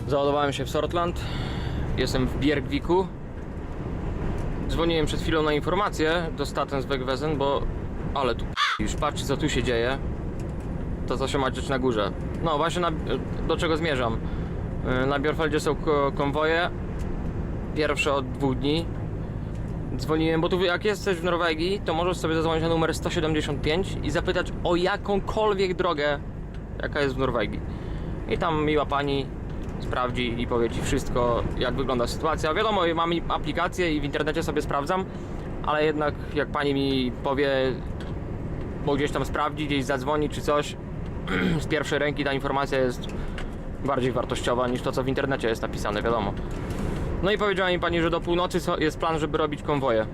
Załadowałem się w Sortland. Jestem w Bjergviku. Dzwoniłem przed chwilą na informację do Statens-Vegvezen, bo... Ale tu już patrzcie, co tu się dzieje. To co się ma dziać na górze. No właśnie do czego zmierzam. Na Bjorfeldzie są konwoje. Pierwsze od 2 dni. Dzwoniłem, bo tu jak jesteś w Norwegii, to możesz sobie zadzwonić na numer 175 i zapytać o jakąkolwiek drogę, jaka jest w Norwegii. I tam miła pani sprawdzi i powie ci wszystko, jak wygląda sytuacja. Wiadomo, mam aplikację i w internecie sobie sprawdzam, ale jednak jak pani mi powie, bo gdzieś tam sprawdzi, gdzieś zadzwoni czy coś, z pierwszej ręki ta informacja jest bardziej wartościowa niż to, co w internecie jest napisane, wiadomo. No i powiedziała mi pani, że do północy jest plan, żeby robić konwoje.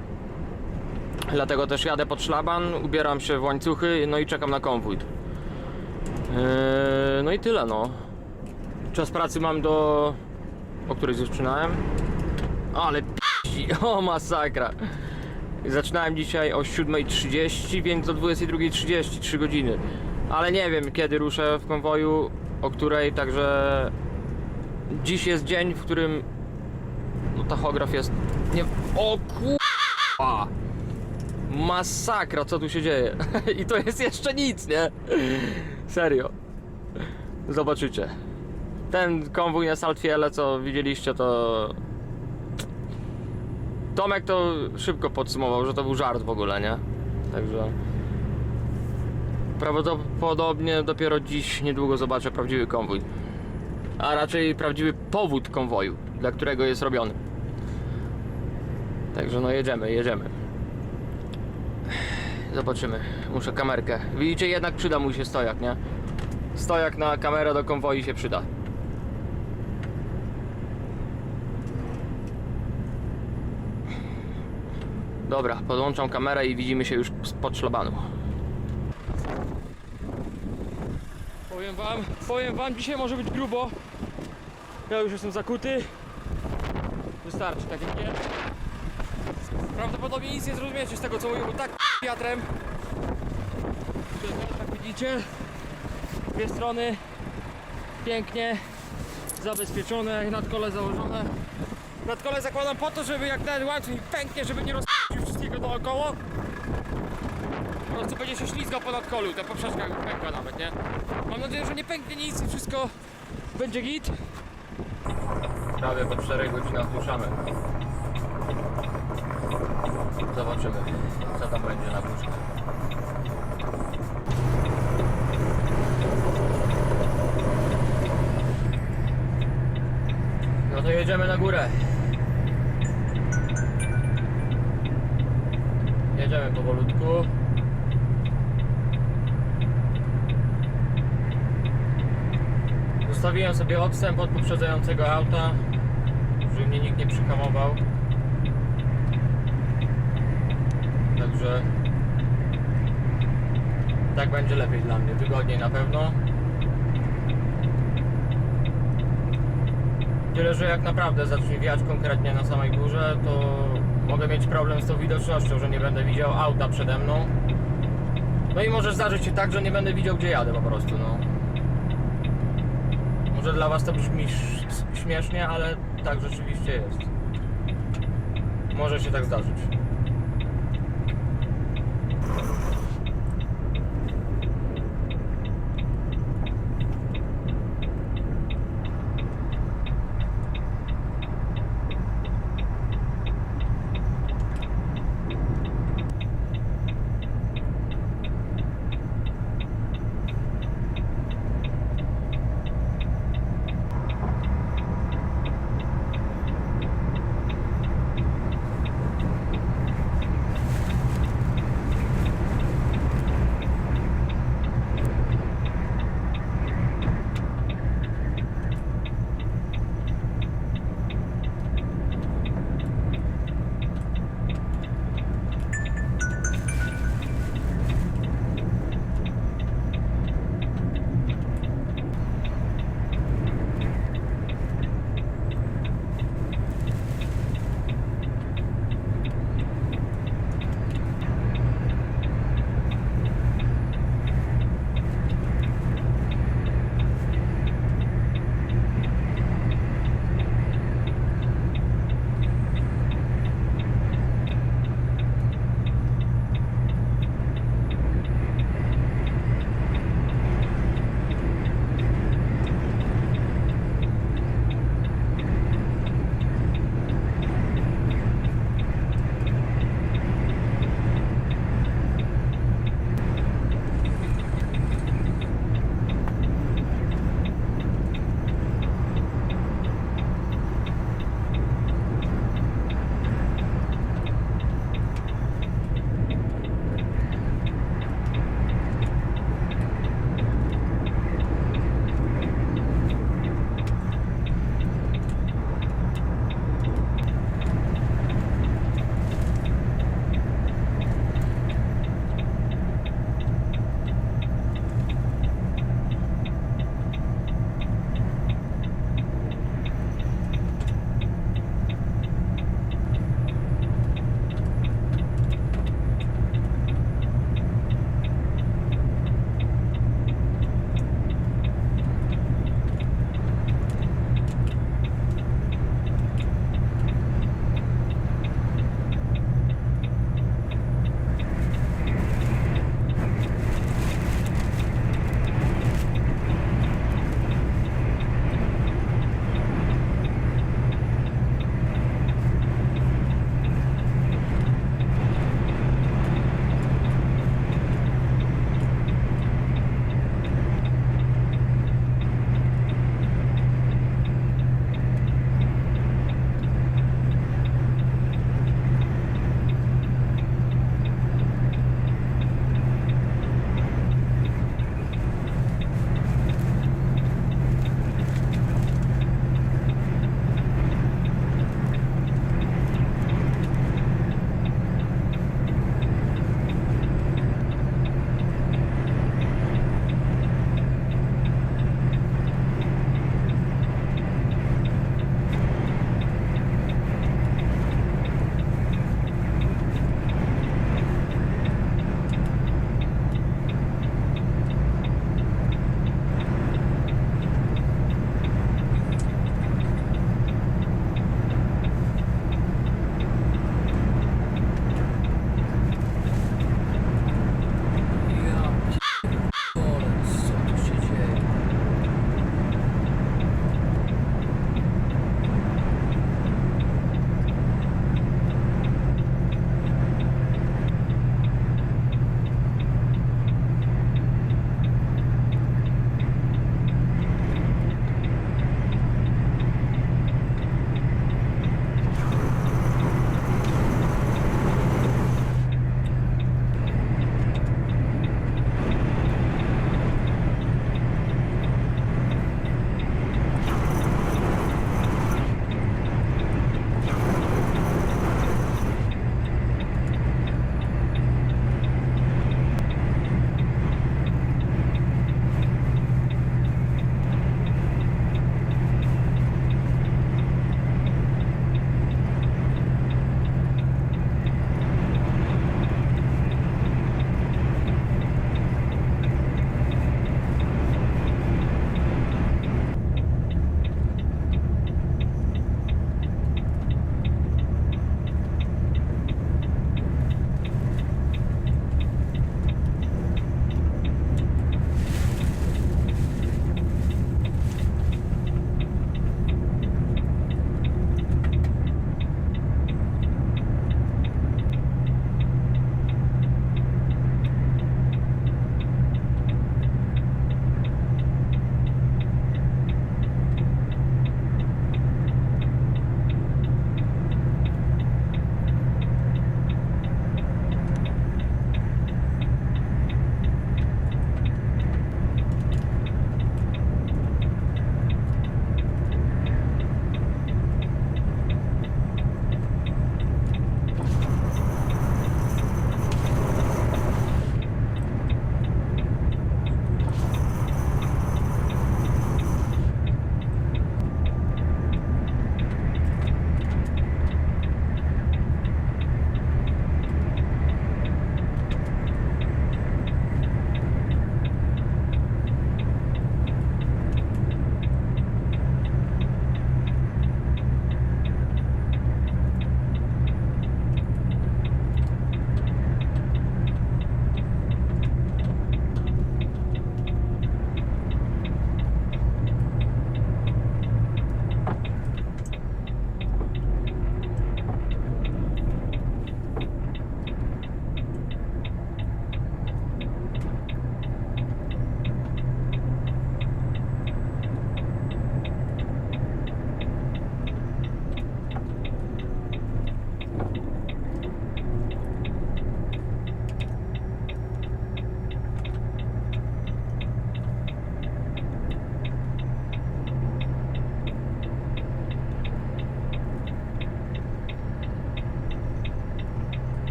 Dlatego też jadę pod szlaban, ubieram się w łańcuchy, no i czekam na konwój. No i tyle, no. Czas pracy mam do... O której zaczynałem? Ale p***ci, o masakra. Zaczynałem dzisiaj o 7:30, więc do 22:30, 3 godziny. Ale nie wiem, kiedy ruszę w konwoju, o której, także... Dziś jest dzień, w którym... No tachograf jest... Nie... O k***a! Masakra, co tu się dzieje. I to jest jeszcze nic, nie? Serio. Zobaczycie. Ten konwój na Saltfjelle, co widzieliście, to... Tomek to szybko podsumował, że to był żart w ogóle, nie? Także... Prawdopodobnie dopiero dziś, niedługo zobaczę prawdziwy konwój. A raczej prawdziwy powód konwoju, dla którego jest robiony. Także no jedziemy. Zobaczymy. Muszę kamerkę. Widzicie, jednak przyda mu się stojak, nie? Stojak na kamerę do konwoju się przyda. Dobra, podłączam kamerę i widzimy się już spod szlabanu. Powiem wam, dzisiaj może być grubo. Ja już jestem zakuty. Wystarczy, tak jak nie. Prawdopodobnie nic nie zrozumiecie z tego, co mówię, bo tak wiatrem. Jak widzicie, dwie strony pięknie zabezpieczone, nadkole założone. Nadkole zakładam po to, żeby jak ten łańcuch pęknie, żeby nie rozp***ł wszystkiego dookoła. Po prostu będzie się ślizgał po nadkolu, ta poprzeczka pękła nawet, nie? Mam nadzieję, że nie pęknie nic i wszystko będzie git. Prawie po 4 godzinach ruszamy. Zobaczymy, co tam będzie na górze. No to jedziemy na górę. Jedziemy powolutku. Zostawiłem sobie odstęp od poprzedzającego auta, żeby mnie nikt nie przyhamował. Także tak będzie lepiej dla mnie, wygodniej na pewno. Tyle, że jak naprawdę zacznie wiać konkretnie na samej górze, to mogę mieć problem z tą widocznością, że nie będę widział auta przede mną. No i może zdarzyć się tak, że nie będę widział, gdzie jadę po prostu, no. Może dla was to brzmi śmiesznie, ale tak rzeczywiście jest. Może się tak zdarzyć.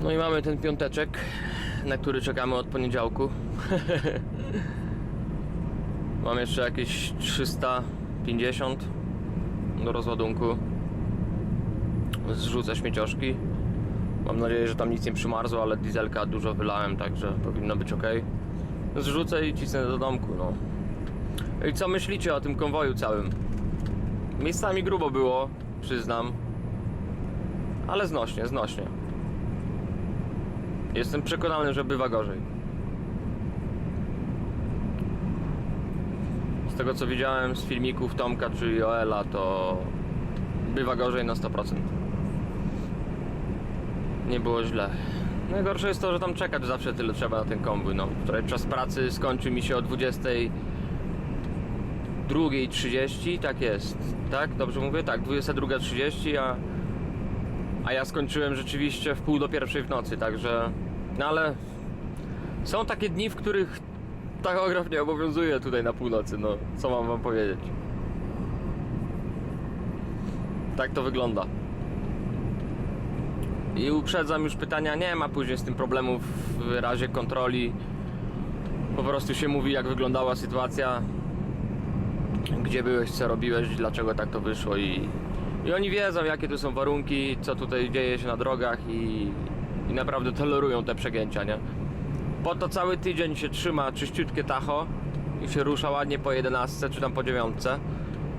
No i mamy ten piąteczek, na który czekamy od poniedziałku. Mam jeszcze jakieś 350 do rozładunku. Zrzucę śmiecioszki. Mam nadzieję, że tam nic nie przymarzło, ale dieselka dużo wylałem, także powinno być ok. Zrzucę i cisnę do domku, no. I co myślicie o tym konwoju całym? Miejscami grubo było, przyznam. Ale znośnie, znośnie. Jestem przekonany, że bywa gorzej. Z tego co widziałem z filmików Tomka czy Joela, to bywa gorzej na 100%. Nie było źle. Najgorsze jest to, że tam czekać zawsze tyle trzeba na ten konwój. No. Wczoraj czas pracy skończył mi się o 22:30, tak jest. Tak? Dobrze mówię? Tak, 22:30, a ja skończyłem rzeczywiście w 1:30 w nocy, także... No ale są takie dni, w których tachograf nie obowiązuje tutaj na północy, no co mam wam powiedzieć. Tak to wygląda. I uprzedzam już pytania, nie ma później z tym problemów w razie kontroli. Po prostu się mówi, jak wyglądała sytuacja, gdzie byłeś, co robiłeś, dlaczego tak to wyszło i oni wiedzą, jakie tu są warunki, co tutaj dzieje się na drogach i naprawdę tolerują te przegięcia, nie? Po to cały tydzień się trzyma czyściutkie tacho i się rusza ładnie po 11 czy tam po 9.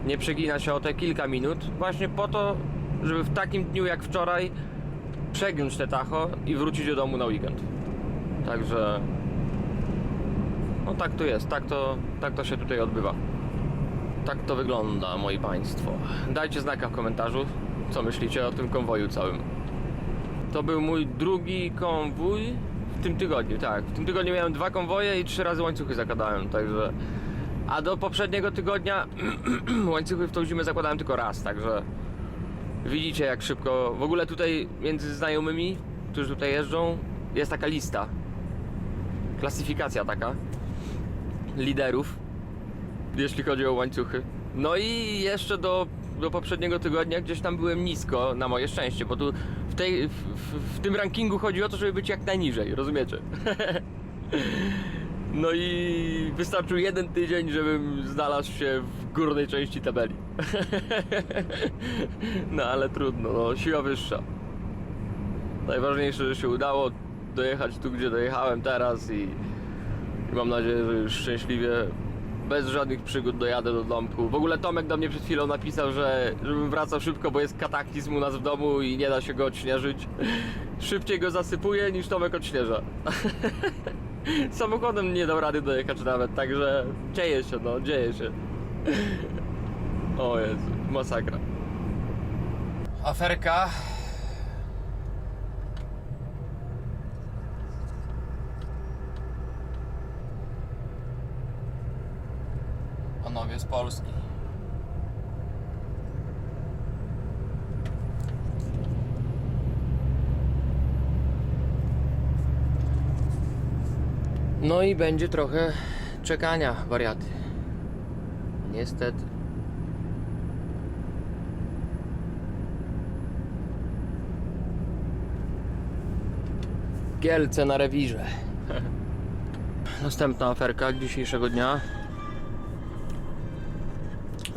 Nie przegina się o te kilka minut, właśnie po to, żeby w takim dniu jak wczoraj przegiąć te tacho i wrócić do domu na weekend. Także no tak to jest, tak to się tutaj odbywa. Tak to wygląda, moi państwo. Dajcie znaka w komentarzu, co myślicie o tym konwoju całym. To był mój drugi konwój w tym tygodniu, tak. W tym tygodniu miałem 2 konwoje i 3 razy łańcuchy zakładałem, także... A do poprzedniego tygodnia łańcuchy w tą zimę zakładałem tylko raz, także... Widzicie, jak szybko... W ogóle tutaj między znajomymi, którzy tutaj jeżdżą, jest taka lista. Klasyfikacja taka liderów, jeśli chodzi o łańcuchy. No i jeszcze do poprzedniego tygodnia gdzieś tam byłem nisko, na moje szczęście, bo tu w tym rankingu chodzi o to, żeby być jak najniżej, rozumiecie? No i wystarczył 1 tydzień, żebym znalazł się w górnej części tabeli. No ale trudno, no, siła wyższa. Najważniejsze, że się udało dojechać tu, gdzie dojechałem teraz i mam nadzieję, że już szczęśliwie, bez żadnych przygód dojadę do domku. W ogóle Tomek do mnie przed chwilą napisał, żebym wracał szybko, bo jest kataklizm u nas w domu i nie da się go odśnieżyć. Szybciej go zasypuje niż Tomek odśnieża. Samochodem nie dał rady dojechać nawet, także dzieje się, no, dzieje się. O Jezu, masakra. Aferka. Panowie z Polski. No i będzie trochę czekania, wariaty. Niestety. Kielce na rewirze. Następna aferka dzisiejszego dnia.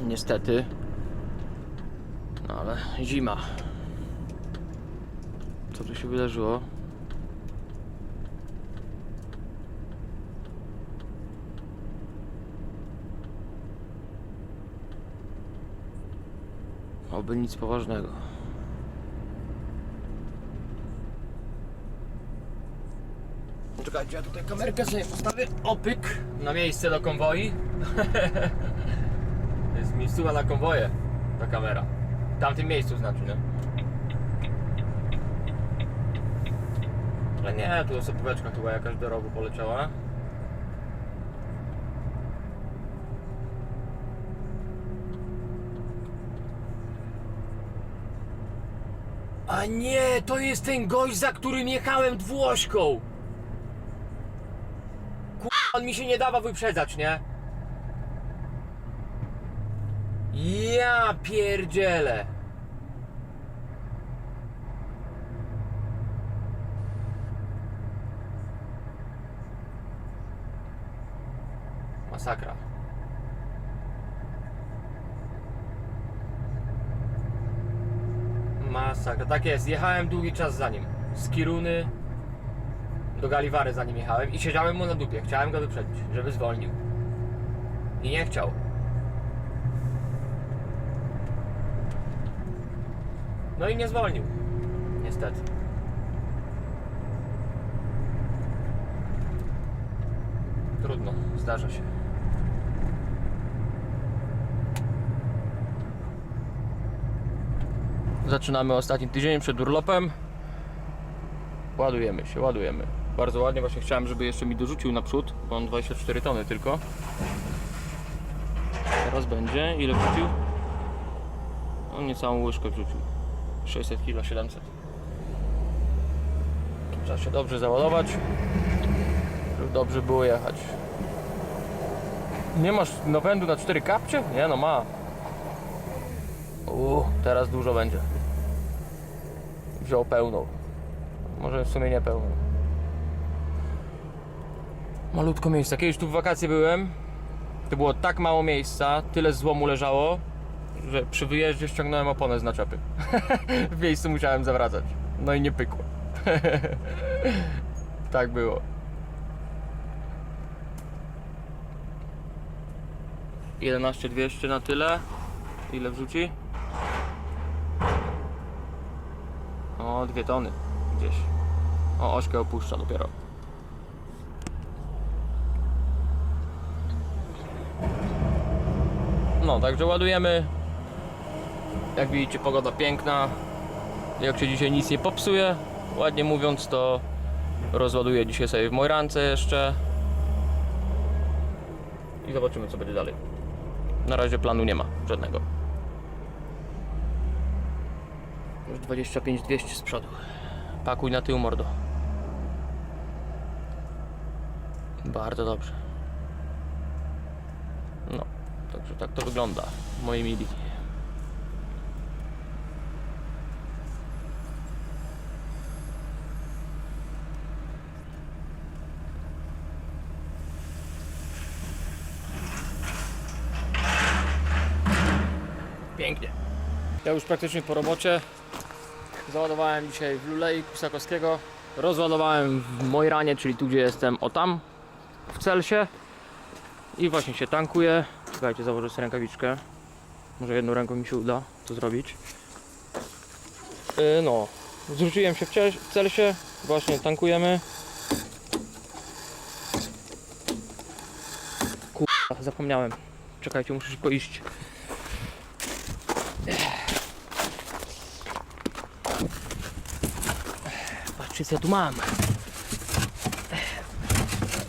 Niestety. No ale zima. Co tu się wydarzyło? Oby nic poważnego. Czekajcie, ja tutaj kamerkę sobie postawię. Opyk na miejsce do konwoi. To jest miejscowa na konwoje, ta kamera. W tamtym miejscu znaczy, nie? Ale nie, tu osobóweczka chyba jakaś do rogu poleciała. A nie, to jest ten gość, za którym jechałem dwuośką. On mi się nie dawał wyprzedzać, nie? Ja pierdzielę. Masakra. Masakra, tak jest. Jechałem długi czas za nim. Z Kiruny do Galiwary za nim jechałem i siedziałem mu na dupie. Chciałem go wyprzedzić, żeby zwolnił. I nie chciał. No i nie zwolnił. Niestety. Trudno, zdarza się. Zaczynamy ostatni tydzień przed urlopem. Ładujemy się, ładujemy. Bardzo ładnie, właśnie chciałem, żeby jeszcze mi dorzucił naprzód, bo on 24 tony tylko. Teraz będzie. Ile wrzucił? On niecałą łyżkę wrzucił. 600 kg, 700. Trzeba się dobrze załadować, żeby dobrze było jechać. Nie masz napędu na 4 kapcie? Nie no, ma. Teraz dużo będzie. Wziął pełną. Może w sumie nie pełną. Malutko miejsca. Kiedyś tu w wakacje byłem. To było tak mało miejsca, tyle złomu leżało, że przy wyjeździe ściągnąłem oponę z naczepy. W miejscu musiałem zawracać. No i nie pykło. Tak było. $11,200 na tyle. Ile wrzuci? O, 2 tony gdzieś. O, ośkę opuszcza dopiero. No, także ładujemy. Jak widzicie, pogoda piękna. Jak się dzisiaj nic nie popsuje, ładnie mówiąc, to rozładuję dzisiaj sobie w Mojrance jeszcze. I zobaczymy, co będzie dalej. Na razie planu nie ma żadnego. Już 25,200 z przodu. Pakuj na tył, mordo. Bardzo dobrze. No, także tak to wygląda, moi mili. Pięknie. Ja już praktycznie po robocie. Załadowałem dzisiaj w Lulei Kusakowskiego. Rozładowałem w Mojranie, czyli tu, gdzie jestem, o tam, w Celsie. I właśnie się tankuję. Czekajcie, założę sobie rękawiczkę. Może jedną ręką mi się uda to zrobić. No, zrzuciłem się w Celsie. Właśnie tankujemy. Kurwa, zapomniałem. Czekajcie, muszę szybko iść. Patrzcie, co ja tu mam.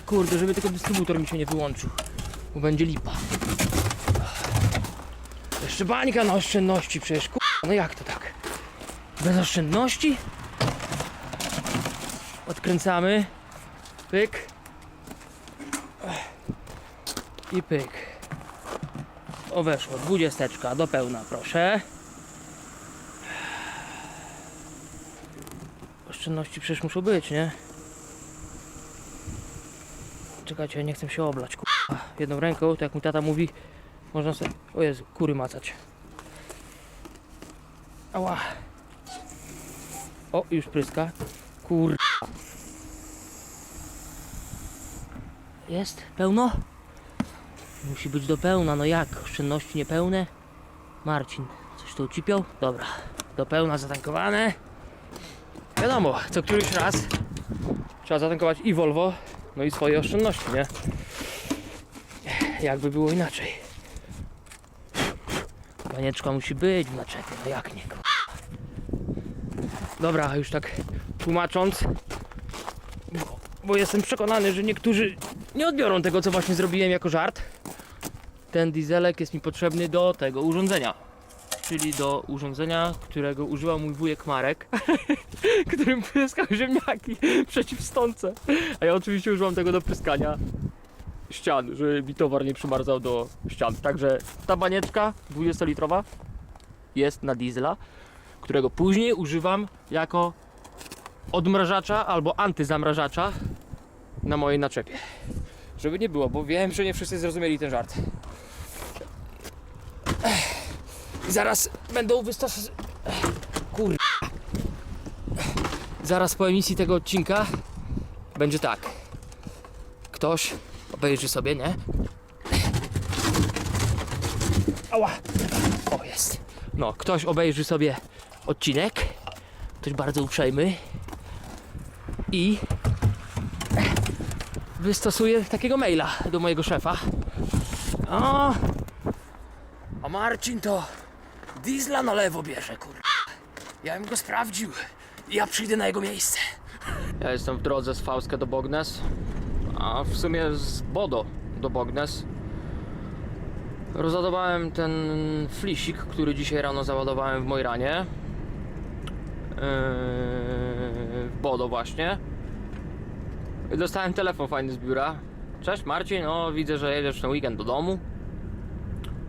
Kurde, żeby tylko dystrybutor mi się nie wyłączył, bo będzie lipa. Jeszcze bańka na oszczędności przecież, kurwa, no jak to tak? Bez oszczędności? Odkręcamy. Pyk. I pyk. O, weszło, 20 do pełna, proszę. Oszczędności przecież muszą być, nie? Czekajcie, nie chcę się oblać, kurwa. Jedną ręką, tak jak mój tata mówi, można sobie... O Jezu, kury macać. Ała. O, już pryska. Kurwa. Jest? Pełno? Musi być do pełna, no jak? Oszczędności niepełne? Marcin, coś tu ucipiał? Dobra, do pełna zatankowane. Wiadomo, co któryś raz trzeba zatankować i Volvo, no i swoje oszczędności, nie? Jakby było inaczej. Banieczka musi być w naczepie, no jak nie? Dobra, już tak tłumacząc, bo jestem przekonany, że niektórzy nie odbiorą tego, co właśnie zrobiłem jako żart. Ten dieselek jest mi potrzebny do tego urządzenia. Czyli do urządzenia, którego używał mój wujek Marek, którym pryskał ziemniaki przeciw stące. A ja oczywiście używam tego do pryskania ścian, żeby mi towar nie przymarzał do ścian. Także ta banieczka 20-litrowa jest na diesla, którego później używam jako odmrażacza albo antyzamrażacza na mojej naczepie. Żeby nie było, bo wiem, że nie wszyscy zrozumieli ten żart. I zaraz będą Kur... Zaraz po emisji tego odcinka będzie tak. Ktoś obejrzy sobie, nie? Ała! O, jest. No, ktoś obejrzy sobie odcinek. Ktoś bardzo uprzejmy. I wystosuje takiego maila do mojego szefa. A Marcin to diesla na lewo bierze, kurwa. Ja bym go sprawdził. Ja przyjdę na jego miejsce. Ja jestem w drodze z Fauska do Bognes, a w sumie z Bodo do Bognes. Rozładowałem ten flisik, który dzisiaj rano załadowałem w Mojranie. W Bodo właśnie. I dostałem telefon fajny z biura. Cześć Marcin, widzę, że jedziesz ten weekend do domu.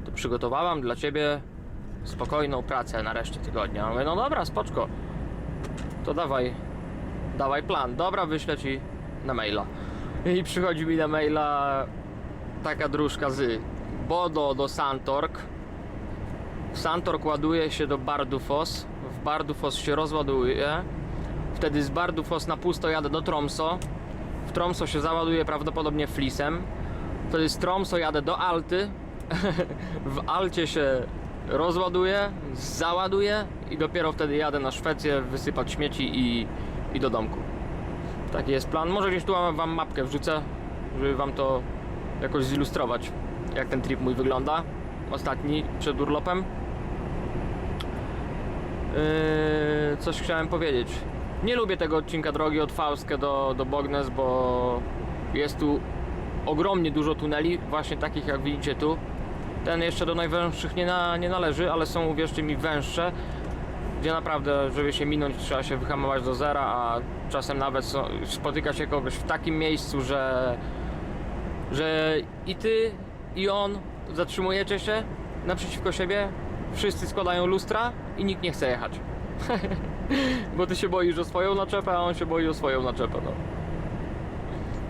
To przygotowałam dla ciebie spokojną pracę na resztę tygodnia. Mówię, no dobra, spoczko. To dawaj plan. Dobra, wyślę ci na maila. I przychodzi mi na maila taka dróżka z Bodo do Santork. Santork ładuje się do Bardufoss. W Bardufoss się rozładuje. Wtedy z Bardufoss na pusto jadę do Tromso. W Tromso się załaduje prawdopodobnie flisem. Wtedy z Tromso jadę do Alty. W Alcie się rozładuje, załaduje i dopiero wtedy jadę na Szwecję wysypać śmieci i do domku. Taki jest plan. Może gdzieś tu wam mapkę wrzucę, żeby wam to jakoś zilustrować, jak ten trip mój wygląda. Ostatni przed urlopem. Coś chciałem powiedzieć. Nie lubię tego odcinka drogi od Fauske do Bognes, bo jest tu ogromnie dużo tuneli, właśnie takich jak widzicie tu. Ten jeszcze do najwęższych nie należy, ale są, uwierzcie mi, węższe, gdzie naprawdę, żeby się minąć, trzeba się wyhamować do zera, a czasem nawet spotyka się kogoś w takim miejscu, że i ty, i on zatrzymujecie się naprzeciwko siebie, wszyscy składają lustra i nikt nie chce jechać. Bo ty się boisz o swoją naczepę, a on się boi o swoją naczepę, no.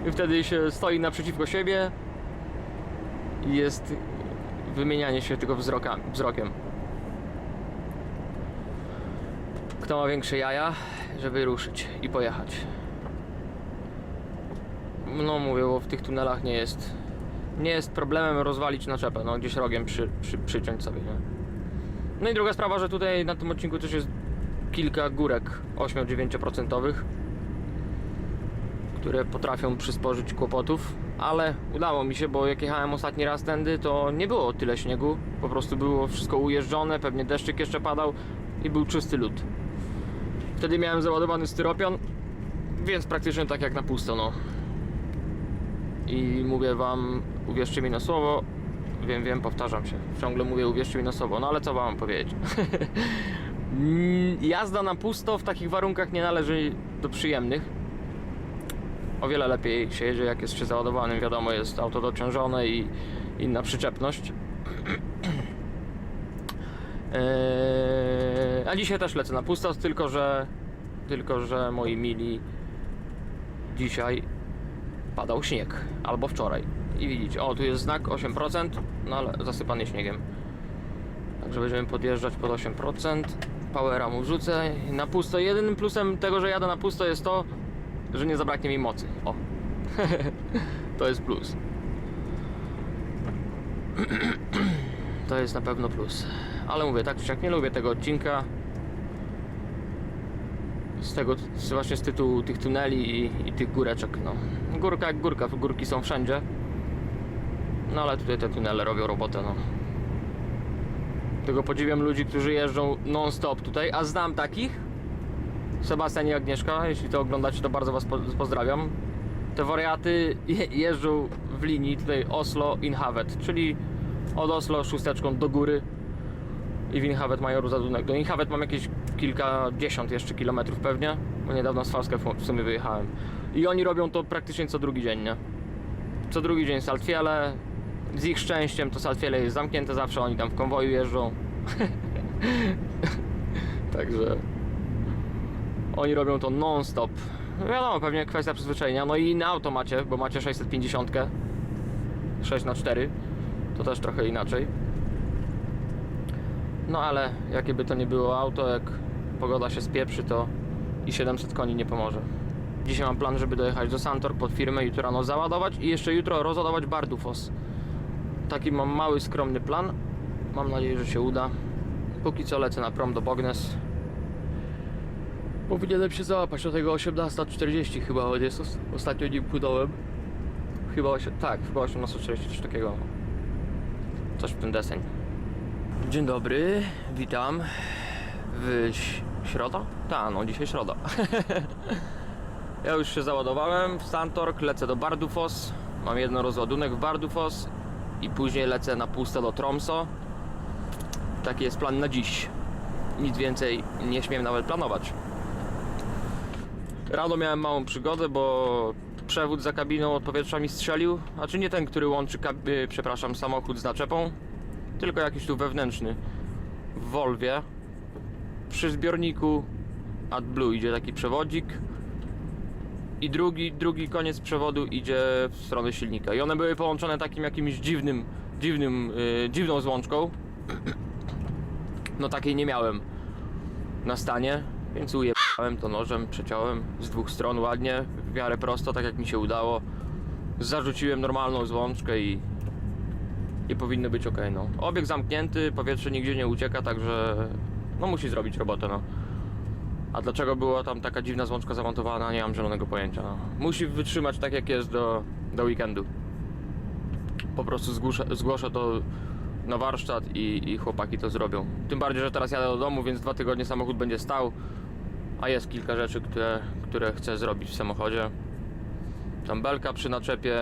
I wtedy się stoi naprzeciwko siebie i jest wymienianie się tylko wzrokiem. Kto ma większe jaja, żeby ruszyć i pojechać. No mówię, bo w tych tunelach nie jest problemem rozwalić naczepę, no gdzieś rogiem przyciąć sobie, nie? No i druga sprawa, że tutaj na tym odcinku też jest kilka górek 8-9%, które potrafią przysporzyć kłopotów, ale udało mi się, bo jak jechałem ostatni raz tędy, to nie było tyle śniegu, po prostu było wszystko ujeżdżone, pewnie deszczyk jeszcze padał i był czysty lód. Wtedy miałem załadowany styropian, więc praktycznie tak jak na pusto, no. I mówię wam, uwierzcie mi na słowo, wiem, powtarzam się, ciągle mówię uwierzcie mi na słowo, no ale co wam powiedzieć? Jazda na pusto w takich warunkach nie należy do przyjemnych. O wiele lepiej się jedzie, jak jest się załadowanym, wiadomo, jest auto dociążone i inna przyczepność. A dzisiaj też lecę na pusto, tylko że moi mili, dzisiaj padał śnieg, albo wczoraj. I widzicie, tu jest znak 8%, no ale zasypany śniegiem. Także będziemy podjeżdżać pod 8%. Powera mu wrzucę na pusto. Jedynym plusem tego, że jadę na pusto, jest to, że nie zabraknie mi mocy. O. To jest plus. To jest na pewno plus. Ale mówię, tak czy jak nie lubię tego odcinka. Właśnie z tytułu tych tuneli i tych góreczek, no. Górka jak górka, górki są wszędzie. No ale tutaj te tunele robią robotę, no. Tego podziwiam ludzi, którzy jeżdżą non-stop tutaj, a znam takich. Sebastian i Agnieszka, jeśli to oglądacie, to bardzo was pozdrawiam. Te wariaty jeżdżą w linii tutaj Oslo-Innhavet, czyli od Oslo szósteczką do góry i w Innhavet mają rozładunek. Do Innhavet mam jakieś kilkadziesiąt jeszcze kilometrów pewnie, bo niedawno z Fauska w sumie wyjechałem. I oni robią to praktycznie co drugi dzień, nie? Co drugi dzień Saltfiele. Z ich szczęściem to Saltfiele jest zamknięte zawsze, oni tam w konwoju jeżdżą. Także oni robią to non-stop. Wiadomo, pewnie kwestia przyzwyczajenia. No i inne auto macie, bo macie 650. 6x4, to też trochę inaczej. No ale jakie by to nie było auto, jak pogoda się spieprzy, to i 700 koni nie pomoże. Dzisiaj mam plan, żeby dojechać do Santork pod firmę, jutro rano załadować i jeszcze jutro rozładować Bardufos. Taki mam mały, skromny plan. Mam nadzieję, że się uda. Póki co lecę na prom do Bognes. Powinienem się załapać do tego 18:40 chyba, jest ostatnio nim płynąłem. Chyba 18:40, coś takiego. Coś w ten deseń. Dzień dobry, witam. W środa? Tak, no dzisiaj środa. Ja już się załadowałem w Santork, lecę do Bardufos. Mam jeden rozładunek w Bardufos i później lecę na puste do Tromso. Taki jest plan na dziś. Nic więcej nie śmiem nawet planować. Rano miałem małą przygodę, bo przewód za kabiną od powietrza mi strzelił. Znaczy nie ten, który łączy samochód z naczepą, tylko jakiś tu wewnętrzny. W Volwie przy zbiorniku AdBlue idzie taki przewodzik i drugi koniec przewodu idzie w stronę silnika. I one były połączone takim jakimś dziwną złączką. No takiej nie miałem na stanie, więc ujebałem to nożem, przeciąłem z dwóch stron ładnie, w miarę prosto, tak jak mi się udało. Zarzuciłem normalną złączkę i powinno być ok. No. Obieg zamknięty, powietrze nigdzie nie ucieka, także no musi zrobić robotę. No. A dlaczego była tam taka dziwna złączka zamontowana, nie mam zielonego pojęcia. No. Musi wytrzymać tak jak jest do weekendu. Po prostu zgłoszę to na warsztat i chłopaki to zrobią. Tym bardziej, że teraz jadę do domu, więc 2 tygodnie samochód będzie stał. A jest kilka rzeczy, które chcę zrobić w samochodzie. Tam belka przy naczepie,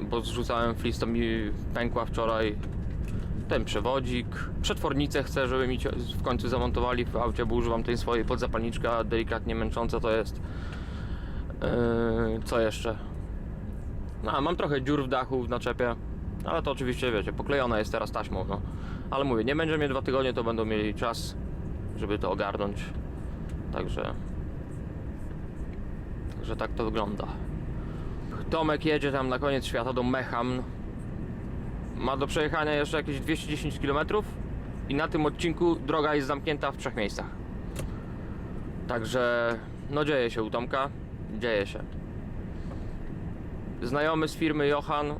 bo zrzucałem flis, to mi pękła wczoraj. Ten przewodzik. Przetwornicę chcę, żeby mi w końcu zamontowali w aucie, bo używam tej swojej podzapalniczki, delikatnie męcząca to jest. Co jeszcze? No, mam trochę dziur w dachu, w naczepie. Ale to oczywiście, wiecie, poklejona jest teraz taśmą, no. Ale mówię, nie będzie mnie 2 tygodnie, to będą mieli czas, żeby to ogarnąć. Także tak to wygląda. Tomek jedzie tam na koniec świata do Mecham. Ma do przejechania jeszcze jakieś 210 km i na tym odcinku droga jest zamknięta w 3 miejscach. Także no dzieje się u Tomka, dzieje się. Znajomy z firmy Johan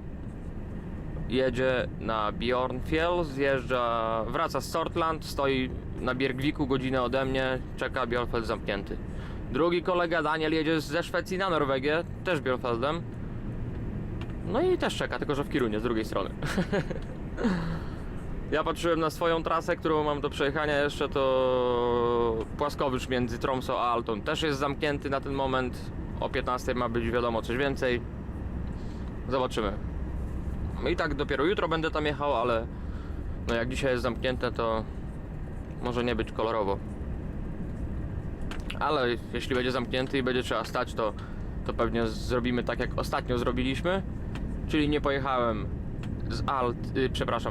jedzie na Bjornfjell, wraca z Sortland, stoi na Bjergviku godzinę ode mnie, czeka Bjornfjell zamknięty. Drugi kolega Daniel jedzie ze Szwecji na Norwegię, też Bjornfjeldem. No i też czeka, tylko że w Kirunie, z drugiej strony. Ja patrzyłem na swoją trasę, którą mam do przejechania jeszcze, to płaskowicz między Tromsø a Alton też jest zamknięty na ten moment. O 15 ma być wiadomo coś więcej. Zobaczymy. I tak dopiero jutro będę tam jechał, ale no jak dzisiaj jest zamknięte, to może nie być kolorowo. Ale jeśli będzie zamknięty i będzie trzeba stać, to pewnie zrobimy tak jak ostatnio zrobiliśmy. Czyli nie pojechałem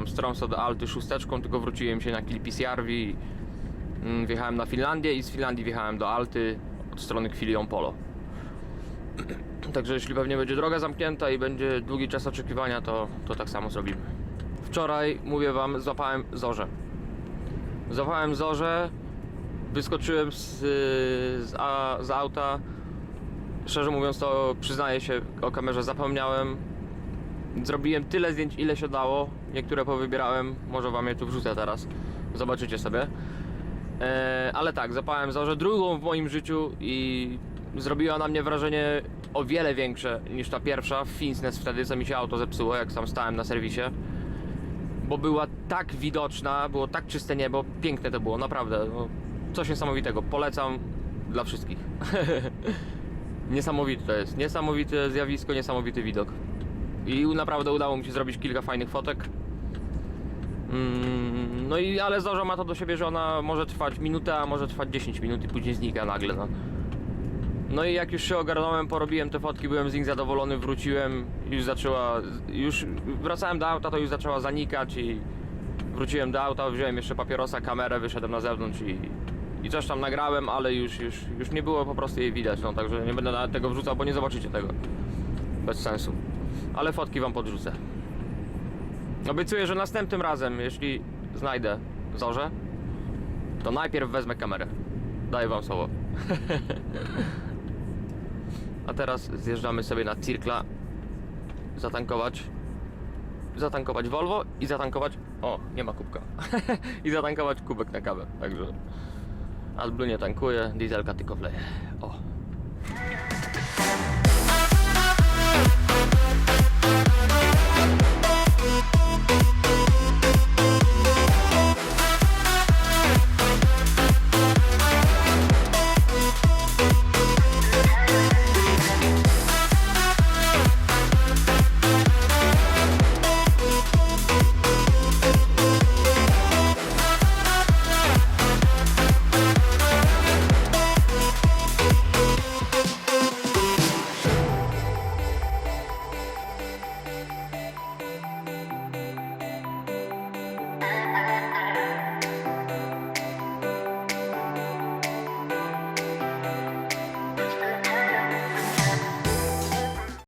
z Tromsø do Alty 6, tylko wróciłem się na Kilpisjärvi, wjechałem na Finlandię i z Finlandii wjechałem do Alty od strony Kwilion Polo. Także jeśli pewnie będzie droga zamknięta i będzie długi czas oczekiwania, to tak samo zrobimy. Wczoraj, mówię wam, złapałem zorzę, wyskoczyłem z auta. Szczerze mówiąc, to przyznaję się, o kamerze zapomniałem. Zrobiłem tyle zdjęć, ile się dało. Niektóre powybierałem, może wam je tu wrzucę teraz. Zobaczycie sobie. Ale tak, złapałem zorzę, drugą w moim życiu i zrobiła na mnie wrażenie o wiele większe niż ta pierwsza. Finsnes wtedy, co mi się auto zepsuło, jak sam stałem na serwisie. Bo była tak widoczna, było tak czyste niebo, piękne to było, naprawdę. No, coś niesamowitego, polecam dla wszystkich. Niesamowite to jest, niesamowite zjawisko, niesamowity widok. I naprawdę udało mi się zrobić kilka fajnych fotek. No i ale zorza ma to do siebie, że ona może trwać minutę, a może trwać 10 minut i później znika nagle. No i jak już się ogarnąłem, porobiłem te fotki, byłem z nich zadowolony, wróciłem, już wracałem do auta, to już zaczęła zanikać i wróciłem do auta, wziąłem jeszcze papierosa, kamerę, wyszedłem na zewnątrz i coś tam nagrałem, ale już nie było po prostu jej widać, no także nie będę nawet tego wrzucał, bo nie zobaczycie tego. Bez sensu. Ale fotki wam podrzucę. Obiecuję, że następnym razem, jeśli znajdę zorzę, to najpierw wezmę kamerę. Daję wam słowo. A teraz zjeżdżamy sobie na Cirkla. Zatankować Volvo i zatankować... O, nie ma kubka. I zatankować kubek na kawę. Także AdBlue nie tankuje, dieselka tylko wleje. O.